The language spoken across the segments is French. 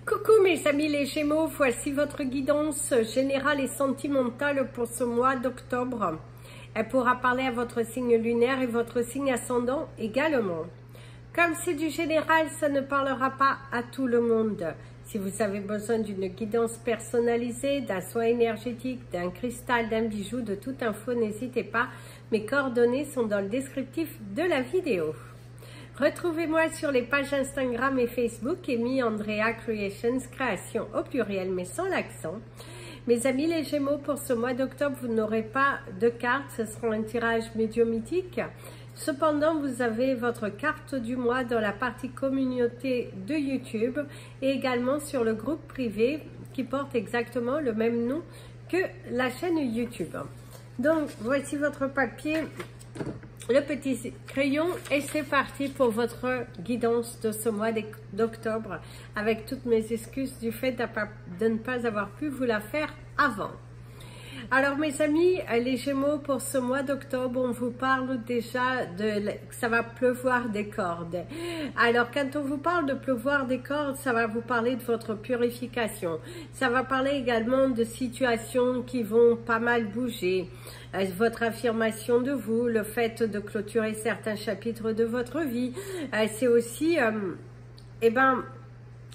Coucou mes amis les Gémeaux, voici votre guidance générale et sentimentale pour ce mois d'octobre. Elle pourra parler à votre signe lunaire et votre signe ascendant également. Comme c'est du général, ça ne parlera pas à tout le monde. Si vous avez besoin d'une guidance personnalisée, d'un soin énergétique, d'un cristal, d'un bijou, de toute info, n'hésitez pas. Mes coordonnées sont dans le descriptif de la vidéo. Retrouvez-moi sur les pages Instagram et Facebook, Amy Andrea Creations, création au pluriel mais sans l'accent. Mes amis les Gémeaux, pour ce mois d'octobre, vous n'aurez pas de carte, ce sera un tirage médiumitique. Cependant, vous avez votre carte du mois dans la partie communauté de YouTube et également sur le groupe privé qui porte exactement le même nom que la chaîne YouTube. Donc, voici votre papier, le petit crayon et c'est parti pour votre guidance de ce mois d'octobre avec toutes mes excuses du fait de ne pas avoir pu vous la faire avant. Alors mes amis, les Gémeaux, pour ce mois d'octobre, on vous parle déjà que ça va pleuvoir des cordes. Alors quand on vous parle de pleuvoir des cordes, ça va vous parler de votre purification. Ça va parler également de situations qui vont pas mal bouger. Votre affirmation de vous, le fait de clôturer certains chapitres de votre vie. C'est aussi,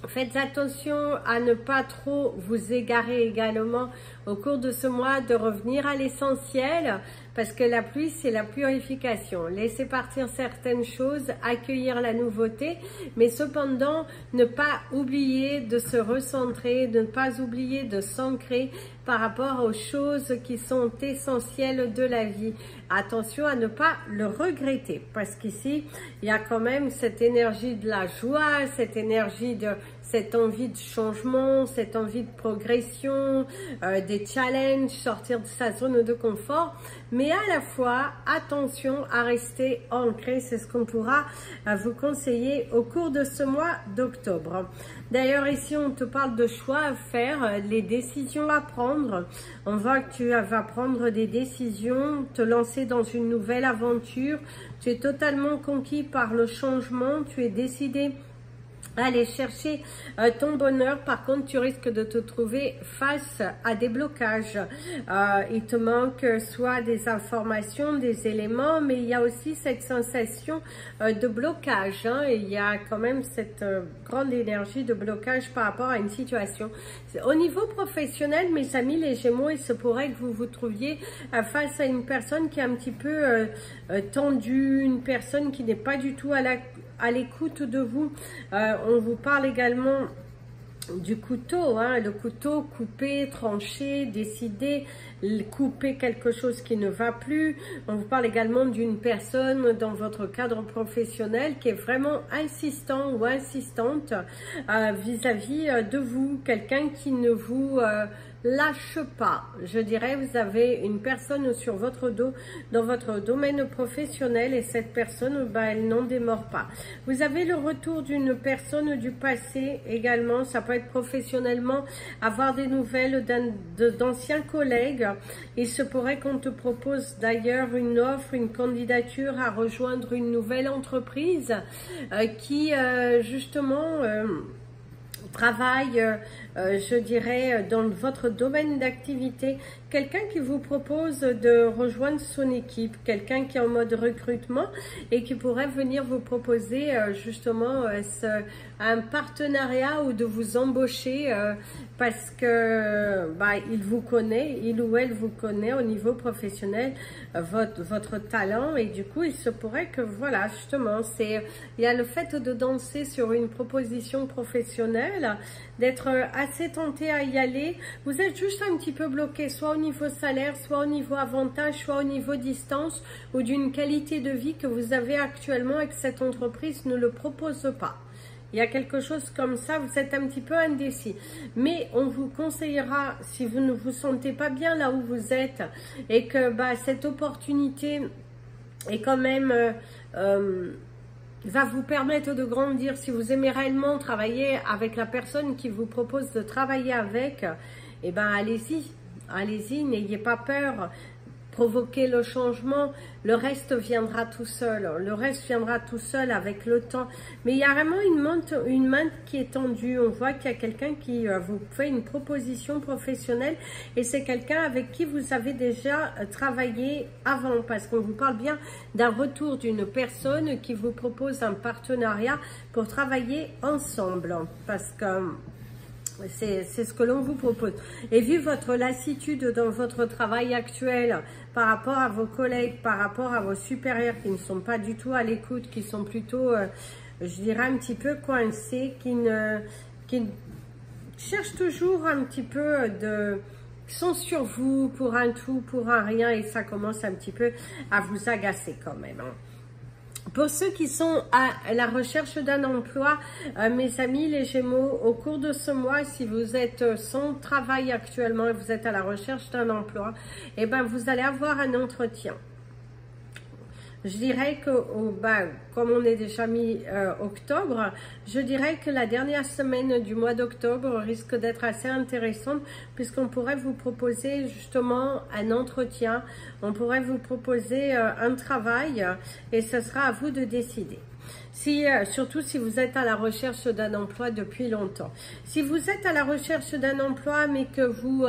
faites attention à ne pas trop vous égarer également au cours de ce mois, de revenir à l'essentiel, parce que la pluie, c'est la purification. Laissez partir certaines choses, accueillir la nouveauté, mais cependant, ne pas oublier de se recentrer, de ne pas oublier de s'ancrer par rapport aux choses qui sont essentielles de la vie. Attention à ne pas le regretter, parce qu'ici, il y a quand même cette énergie de la joie, cette énergie de cette envie de changement, cette envie de progression, des challenges, sortir de sa zone de confort, mais à la fois, attention à rester ancré, c'est ce qu'on pourra vous conseiller au cours de ce mois d'octobre. D'ailleurs, ici, on te parle de choix à faire, les décisions à prendre. On voit que tu vas prendre des décisions, te lancer dans une nouvelle aventure. Tu es totalement conquis par le changement, tu es décidé à aller chercher ton bonheur. Par contre, tu risques de te trouver face à des blocages. Il te manque soit des informations, des éléments, mais il y a aussi cette sensation de blocage. Il y a quand même cette grande énergie de blocage par rapport à une situation. Au niveau professionnel, mes amis les Gémeaux, il se pourrait que vous vous trouviez face à une personne qui est un petit peu tendue, une personne qui n'est pas du tout à l'écoute de vous. On vous parle également du couteau, le couteau coupé, tranché, décider, couper quelque chose qui ne va plus. On vous parle également d'une personne dans votre cadre professionnel qui est vraiment insistant ou insistante vis-à-vis de vous, quelqu'un qui ne vous lâche pas. Je dirais, vous avez une personne sur votre dos dans votre domaine professionnel et cette personne, elle n'en démord pas. Vous avez le retour d'une personne du passé également, ça peut être professionnellement, avoir des nouvelles d'anciens collègues. Il se pourrait qu'on te propose d'ailleurs une offre, une candidature à rejoindre une nouvelle entreprise qui justement travaille, je dirais, dans votre domaine d'activité, quelqu'un qui vous propose de rejoindre son équipe, quelqu'un qui est en mode recrutement et qui pourrait venir vous proposer justement un partenariat ou de vous embaucher parce que il vous connaît, il ou elle vous connaît au niveau professionnel, votre talent, et du coup il se pourrait que voilà, justement, il y a le fait de danser sur une proposition professionnelle, d'être assez tenté à y aller. Vous êtes juste un petit peu bloqué, soit au niveau salaire, soit au niveau avantage, soit au niveau distance ou d'une qualité de vie que vous avez actuellement et que cette entreprise ne le propose pas. Il y a quelque chose comme ça, vous êtes un petit peu indécis. Mais on vous conseillera, si vous ne vous sentez pas bien là où vous êtes et que cette opportunité est quand même va vous permettre de grandir, si vous aimez réellement travailler avec la personne qui vous propose de travailler avec, allez-y, n'ayez pas peur. provoquer le changement, le reste viendra tout seul. Le reste viendra tout seul avec le temps. Mais il y a vraiment une main qui est tendue. On voit qu'il y a quelqu'un qui vous fait une proposition professionnelle et c'est quelqu'un avec qui vous avez déjà travaillé avant, parce qu'on vous parle bien d'un retour d'une personne qui vous propose un partenariat pour travailler ensemble, parce que c'est ce que l'on vous propose. Et vu votre lassitude dans votre travail actuel, par rapport à vos collègues, par rapport à vos supérieurs qui ne sont pas du tout à l'écoute, qui sont plutôt, je dirais, un petit peu coincés, qui cherchent toujours un petit peu qui sont sur vous pour un tout, pour un rien, et ça commence un petit peu à vous agacer quand même, hein. Pour ceux qui sont à la recherche d'un emploi, mes amis les Gémeaux, au cours de ce mois, si vous êtes sans travail actuellement et vous êtes à la recherche d'un emploi, eh ben vous allez avoir un entretien. Je dirais que, comme on est déjà mi-octobre, je dirais que la dernière semaine du mois d'octobre risque d'être assez intéressante, puisqu'on pourrait vous proposer justement un entretien, on pourrait vous proposer un travail, et ce sera à vous de décider. Surtout si vous êtes à la recherche d'un emploi depuis longtemps. Si vous êtes à la recherche d'un emploi, mais que vous...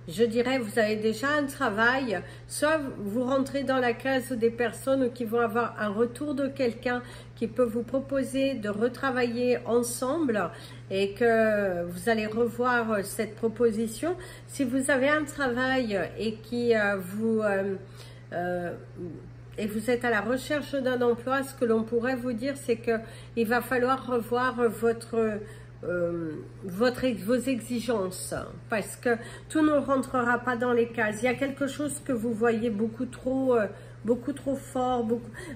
je dirais, vous avez déjà un travail, soit vous rentrez dans la case des personnes qui vont avoir un retour de quelqu'un qui peut vous proposer de retravailler ensemble et que vous allez revoir cette proposition. Si vous avez un travail et qui et vous êtes à la recherche d'un emploi, ce que l'on pourrait vous dire, c'est qu'il va falloir revoir vos exigences, parce que tout ne rentrera pas dans les cases. Il y a quelque chose que vous voyez beaucoup trop fort.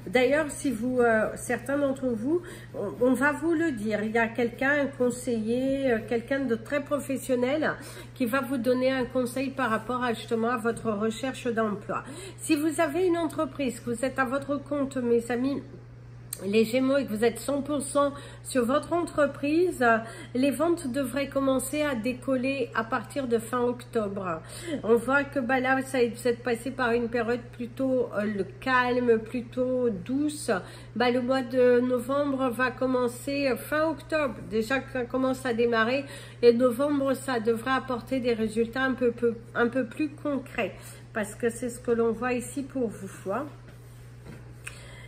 D'ailleurs, si vous, certains d'entre vous, on va vous le dire, il y a quelqu'un, un conseiller, quelqu'un de très professionnel qui va vous donner un conseil par rapport justement à votre recherche d'emploi. Si vous avez une entreprise, que vous êtes à votre compte, mes amis, les Gémeaux, et que vous êtes 100% sur votre entreprise, les ventes devraient commencer à décoller à partir de fin octobre. On voit que là, vous êtes passé par une période plutôt calme, plutôt douce. Le mois de novembre va commencer fin octobre. Déjà que ça commence à démarrer, et novembre, ça devrait apporter des résultats un peu plus concrets, parce que c'est ce que l'on voit ici pour vous, hein.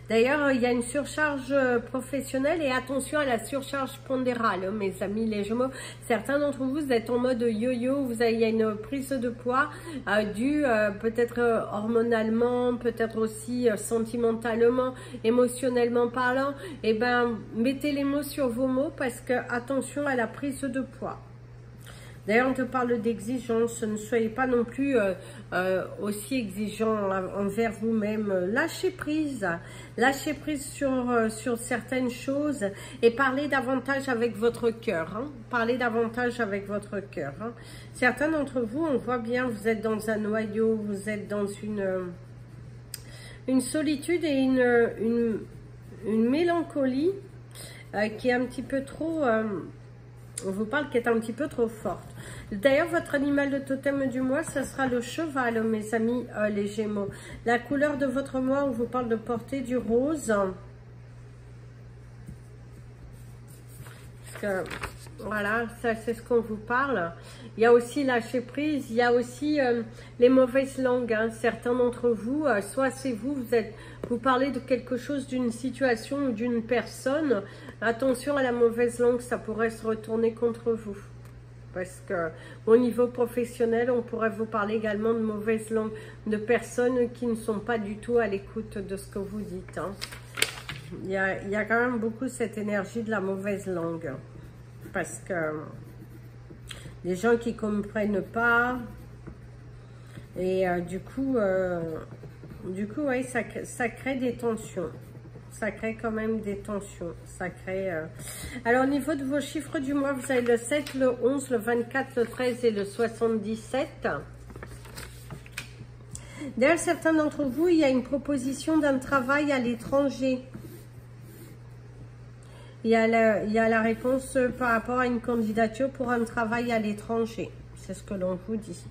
D'ailleurs, il y a une surcharge professionnelle, et attention à la surcharge pondérale, mes amis les Gémeaux. Certains d'entre vous êtes en mode yo-yo, il y a une prise de poids due peut-être hormonalement, peut-être aussi sentimentalement, émotionnellement parlant. Eh ben, mettez les mots sur vos mots, parce que attention à la prise de poids. D'ailleurs, on te parle d'exigence. Ne soyez pas non plus aussi exigeant envers vous-même. Lâchez prise sur certaines choses, et parlez davantage avec votre cœur, hein. Parlez davantage avec votre cœur, hein. Certains d'entre vous, on voit bien, vous êtes dans un noyau, vous êtes dans une solitude et une mélancolie qui est un petit peu trop... on vous parle qui est un petit peu trop forte. D'ailleurs, votre animal de totem du mois, ça sera le cheval, mes amis les Gémeaux. La couleur de votre mois, on vous parle de porter du rose. Parce que, voilà, ça c'est ce qu'on vous parle. Il y a aussi lâcher prise, il y a aussi les mauvaises langues, hein. Certains d'entre vous, soit c'est vous parlez de quelque chose, d'une situation ou d'une personne. Attention à la mauvaise langue, ça pourrait se retourner contre vous. Parce que au niveau professionnel, on pourrait vous parler également de mauvaises langues, de personnes qui ne sont pas du tout à l'écoute de ce que vous dites, hein. Il y a quand même beaucoup cette énergie de la mauvaise langue. Parce que les gens qui ne comprennent pas, et du coup ouais, ça crée des tensions. Ça crée quand même des tensions. Ça crée... Alors, au niveau de vos chiffres du mois, vous avez le 7, le 11, le 24, le 13 et le 77. D'ailleurs, certains d'entre vous, il y a une proposition d'un travail à l'étranger. Il y a la réponse par rapport à une candidature pour un travail à l'étranger. C'est ce que l'on vous dit.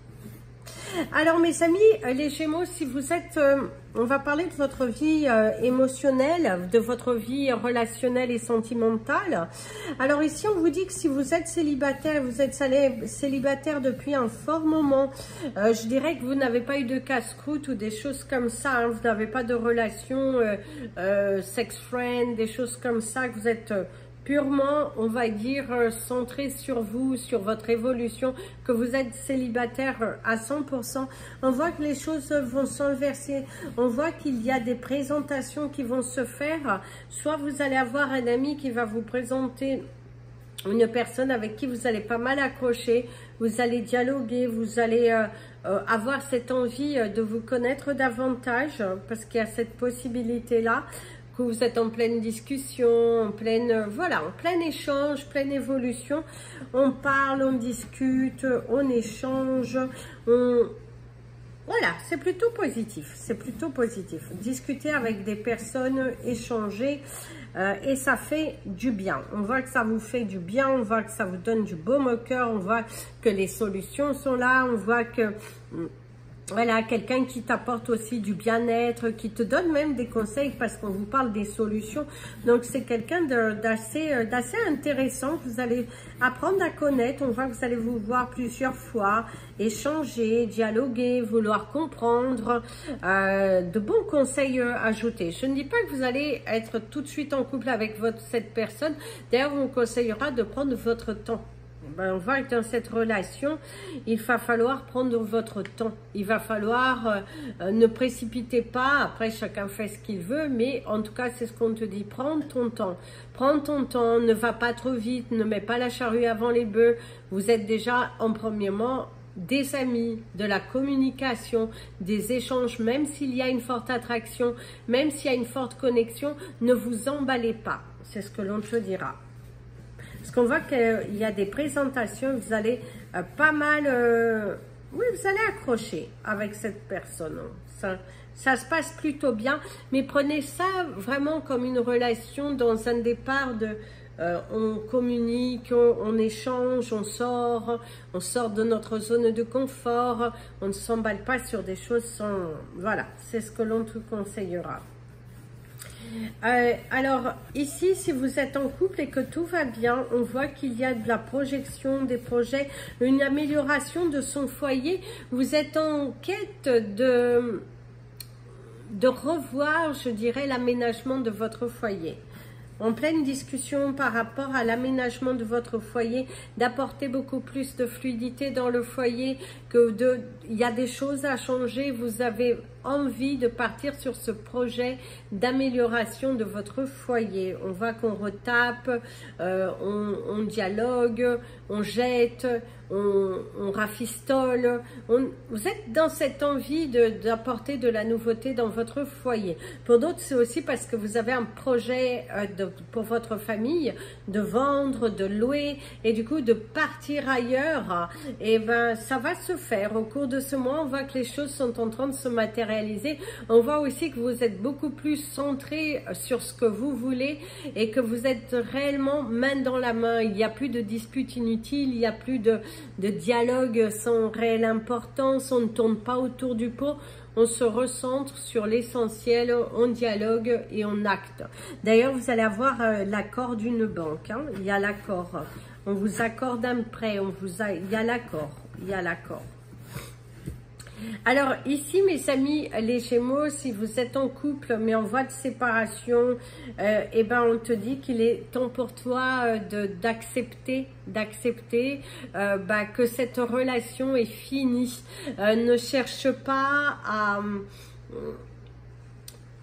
Alors mes amis, les Gémeaux, si vous êtes, on va parler de votre vie émotionnelle, de votre vie relationnelle et sentimentale. Alors ici, on vous dit que si vous êtes célibataire, vous êtes célibataire depuis un fort moment, je dirais que vous n'avez pas eu de casse-croûte ou des choses comme ça, hein, vous n'avez pas de relation sex-friend, des choses comme ça, que vous êtes... purement, on va dire, centré sur vous, sur votre évolution, que vous êtes célibataire à 100%. On voit que les choses vont s'inverser. On voit qu'il y a des présentations qui vont se faire. Soit vous allez avoir un ami qui va vous présenter une personne avec qui vous allez pas mal accrocher. Vous allez dialoguer, vous allez avoir cette envie de vous connaître davantage, parce qu'il y a cette possibilité-là. Que vous êtes en pleine discussion, en pleine, voilà, en plein échange, pleine évolution. On parle, on discute, on échange, voilà, c'est plutôt positif, c'est plutôt positif. Discuter avec des personnes, échanger, et ça fait du bien. On voit que ça vous fait du bien, on voit que ça vous donne du baume au cœur, on voit que les solutions sont là, on voit que... Voilà, quelqu'un qui t'apporte aussi du bien-être, qui te donne même des conseils parce qu'on vous parle des solutions. Donc, c'est quelqu'un d'assez intéressant que vous allez apprendre à connaître. On voit que vous allez vous voir plusieurs fois, échanger, dialoguer, vouloir comprendre, de bons conseils ajoutés. Je ne dis pas que vous allez être tout de suite en couple avec cette personne. D'ailleurs, on vous conseillera de prendre votre temps. Ben, on voit que dans cette relation, il va falloir prendre votre temps. Il va falloir, ne précipitez pas, après chacun fait ce qu'il veut, mais en tout cas, c'est ce qu'on te dit, prends ton temps. Prends ton temps, ne va pas trop vite, ne mets pas la charrue avant les bœufs. Vous êtes déjà, en premièrement, des amis, de la communication, des échanges, même s'il y a une forte attraction, même s'il y a une forte connexion, ne vous emballez pas. C'est ce que l'on te dira. Parce qu'on voit qu'il y a des présentations, vous allez pas mal, oui, vous allez accrocher avec cette personne. Ça se passe plutôt bien, mais prenez ça vraiment comme une relation dans un départ de, on communique, on échange, on sort de notre zone de confort, on ne s'emballe pas sur des choses sans, voilà, c'est ce que l'on te conseillera. Alors ici, si vous êtes en couple et que tout va bien, on voit qu'il y a de la projection, des projets, une amélioration de son foyer. Vous êtes en quête de revoir, je dirais, l'aménagement de votre foyer. En pleine discussion par rapport à l'aménagement de votre foyer, d'apporter beaucoup plus de fluidité dans le foyer, il y a des choses à changer, vous avez envie de partir sur ce projet d'amélioration de votre foyer. On voit qu'on retape, on dialogue, on jette, on rafistole. Vous êtes dans cette envie d'apporter de la nouveauté dans votre foyer. Pour d'autres, c'est aussi parce que vous avez un projet pour votre famille, de vendre, de louer, et du coup de partir ailleurs. Et ben ça va se faire au cours de ce mois. On voit que les choses sont en train de se matérialiser. On voit aussi que vous êtes beaucoup plus centré sur ce que vous voulez et que vous êtes réellement main dans la main. Il n'y a plus de disputes inutiles, il n'y a plus de dialogue sans réelle importance, on ne tourne pas autour du pot. On se recentre sur l'essentiel, on dialogue et on acte. D'ailleurs, vous allez avoir l'accord d'une banque. Hein. Il y a l'accord. On vous accorde un prêt. Il y a l'accord. Il y a l'accord. Alors ici, mes amis, les Gémeaux, si vous êtes en couple mais en voie de séparation, eh ben on te dit qu'il est temps pour toi d'accepter que cette relation est finie. Ne cherche pas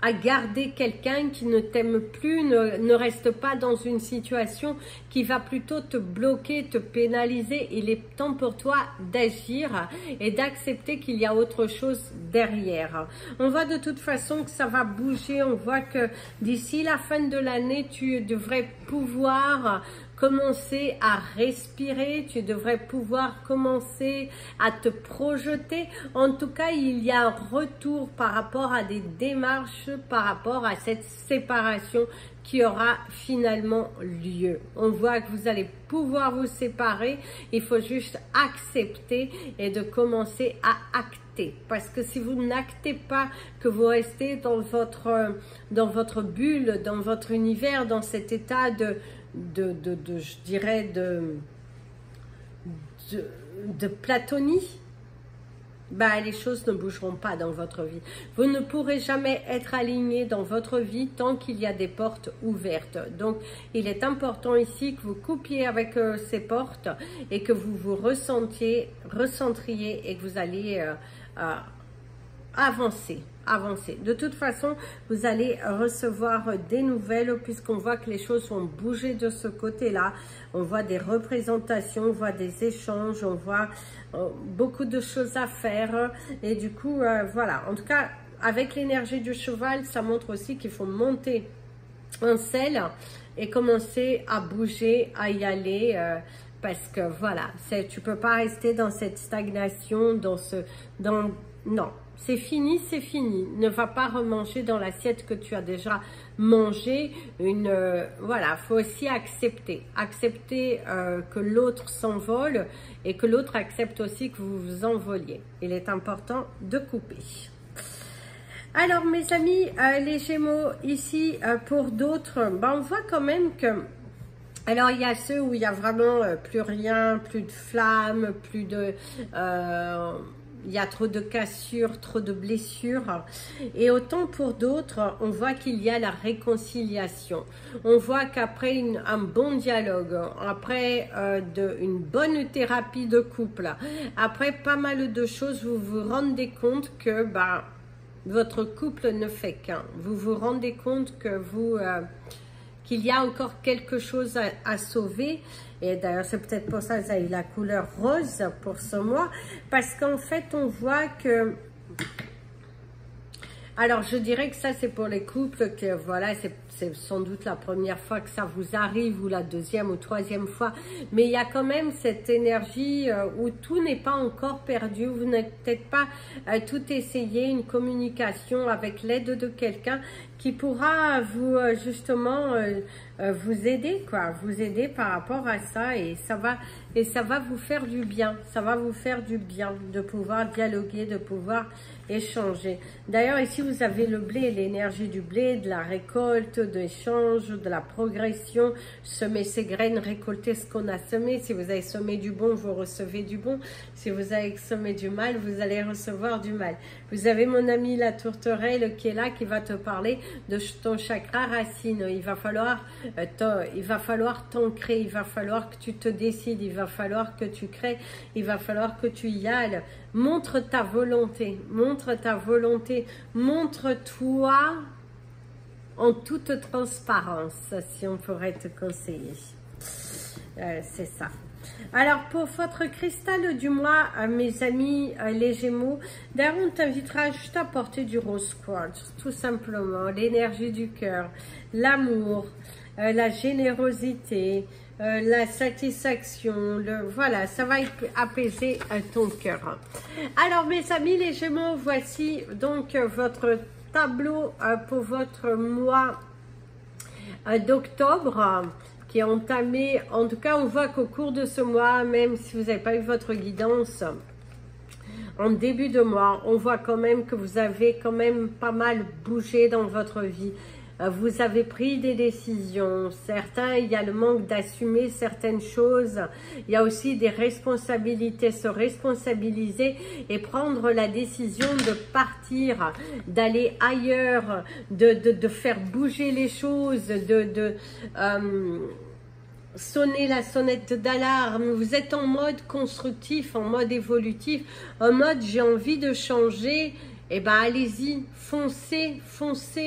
à garder quelqu'un qui ne t'aime plus, ne reste pas dans une situation qui va plutôt te bloquer, te pénaliser. Il est temps pour toi d'agir et d'accepter qu'il y a autre chose derrière. On voit de toute façon que ça va bouger, on voit que d'ici la fin de l'année, tu devrais pouvoir commencer à respirer, tu devrais pouvoir commencer à te projeter. En tout cas, il y a un retour par rapport à des démarches, par rapport à cette séparation qui aura finalement lieu. On voit que vous allez pouvoir vous séparer, il faut juste accepter et de commencer à acter. Parce que si vous n'actez pas, que vous restez dans votre bulle, dans votre univers, dans cet état je dirais, de platonie, bah, les choses ne bougeront pas dans votre vie. Vous ne pourrez jamais être aligné dans votre vie tant qu'il y a des portes ouvertes. Donc, il est important ici que vous coupiez avec ces portes et que vous vous recentriez et que vous allez avancer. De toute façon, vous allez recevoir des nouvelles puisqu'on voit que les choses vont bouger de ce côté-là. On voit des représentations, on voit des échanges, on voit beaucoup de choses à faire. Et du coup, voilà. En tout cas, avec l'énergie du cheval, ça montre aussi qu'il faut monter en selle et commencer à bouger, à y aller. Parce que voilà, tu peux pas rester dans cette stagnation, non. C'est fini, c'est fini. Ne va pas remanger dans l'assiette que tu as déjà mangé. Voilà, faut aussi accepter. Accepter que l'autre s'envole et que l'autre accepte aussi que vous vous envoliez. Il est important de couper. Alors, mes amis, les Gémeaux, ici, pour d'autres, ben, on voit quand même que... Alors, il y a ceux où il y a vraiment plus rien, plus de flammes, plus de... il y a trop de cassures, trop de blessures. Et autant pour d'autres, on voit qu'il y a la réconciliation. On voit qu'après un bon dialogue, après une bonne thérapie de couple, après pas mal de choses, vous vous rendez compte que votre couple ne fait qu'un. Vous vous rendez compte que qu'il y a encore quelque chose à sauver. Et d'ailleurs, c'est peut-être pour ça que vous avez la couleur rose pour ce mois. Parce qu'en fait, on voit que... Alors, je dirais que ça, c'est pour les couples que, voilà, c'est sans doute la première fois que ça vous arrive, ou la deuxième ou troisième fois. Mais il y a quand même cette énergie où tout n'est pas encore perdu. Vous n'avez peut-être pas tout essayé, une communication avec l'aide de quelqu'un qui pourra vous, justement, vous aider, quoi. Vous aider par rapport à ça, et ça va vous faire du bien. Ça va vous faire du bien de pouvoir dialoguer, de pouvoir échanger. D'ailleurs, ici, vous avez le blé, l'énergie du blé, de la récolte, de l'échange, de la progression, semer ses graines, récolter ce qu'on a semé. Si vous avez semé du bon, vous recevez du bon. Si vous avez semé du mal, vous allez recevoir du mal. Vous avez mon ami la tourterelle qui est là, qui va te parler de ton chakra racine. Il va falloir t'ancrer, il va falloir que tu te décides, il va falloir que tu crées, il va falloir que tu y ailles. Montre ta volonté, montre-toi en toute transparence, si on pourrait te conseiller. C'est ça. Alors, pour votre cristal du mois, mes amis, les Gémeaux, d'ailleurs, on t'invitera juste à porter du rose quartz, tout simplement. L'énergie du cœur, l'amour, la générosité, la satisfaction, voilà, ça va apaiser ton cœur. Alors, mes amis, les Gémeaux, voici donc votre tableau pour votre mois d'octobre, qui est entamé. En tout cas, on voit qu'au cours de ce mois, même si vous n'avez pas eu votre guidance en début de mois, on voit quand même que vous avez quand même pas mal bougé dans votre vie. Vous avez pris des décisions. Certains, il y a le manque d'assumer certaines choses. Il y a aussi des responsabilités, se responsabiliser et prendre la décision de partir, d'aller ailleurs, de faire bouger les choses, sonner la sonnette d'alarme. Vous êtes en mode constructif, en mode évolutif, en mode j'ai envie de changer. Eh bien, allez-y, foncez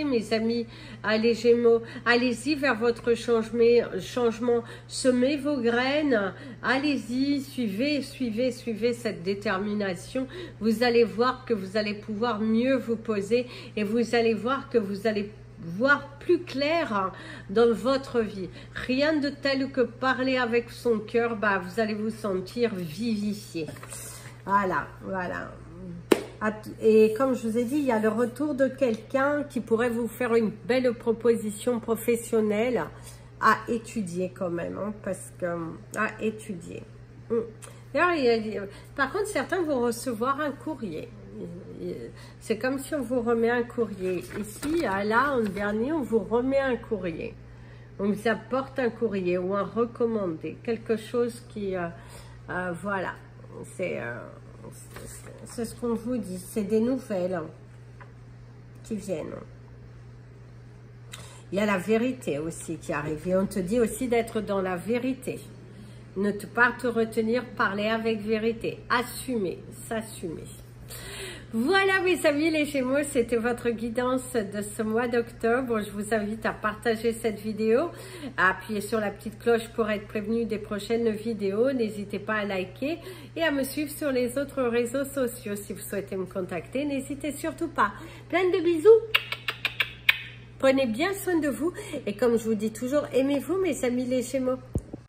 mes amis, allez Gémeaux, allez-y vers votre changement, semez vos graines, allez-y, suivez cette détermination. Vous allez voir que vous allez pouvoir mieux vous poser et vous allez voir que vous allez voir plus clair dans votre vie. Rien de tel que parler avec son cœur, bah, vous allez vous sentir vivifié. Voilà, voilà. Et comme je vous ai dit, il y a le retour de quelqu'un qui pourrait vous faire une belle proposition professionnelle à étudier quand même, hein, parce que à étudier. Par contre, certains vont recevoir un courrier. C'est comme si on vous remet un courrier. Ici, là, en dernier, on vous remet un courrier. On vous apporte un courrier ou un recommandé. Quelque chose qui... voilà. C'est ce qu'on vous dit. C'est des nouvelles qui viennent. Il y a la vérité aussi qui arrive. Et on te dit aussi d'être dans la vérité. Ne pas te retenir, parler avec vérité. Assumer, s'assumer. Voilà mes amis les Gémeaux, c'était votre guidance de ce mois d'octobre. Je vous invite à partager cette vidéo, à appuyer sur la petite cloche pour être prévenu des prochaines vidéos. N'hésitez pas à liker et à me suivre sur les autres réseaux sociaux. Si vous souhaitez me contacter, n'hésitez surtout pas. Plein de bisous. Prenez bien soin de vous et comme je vous dis toujours, aimez-vous mes amis les Gémeaux.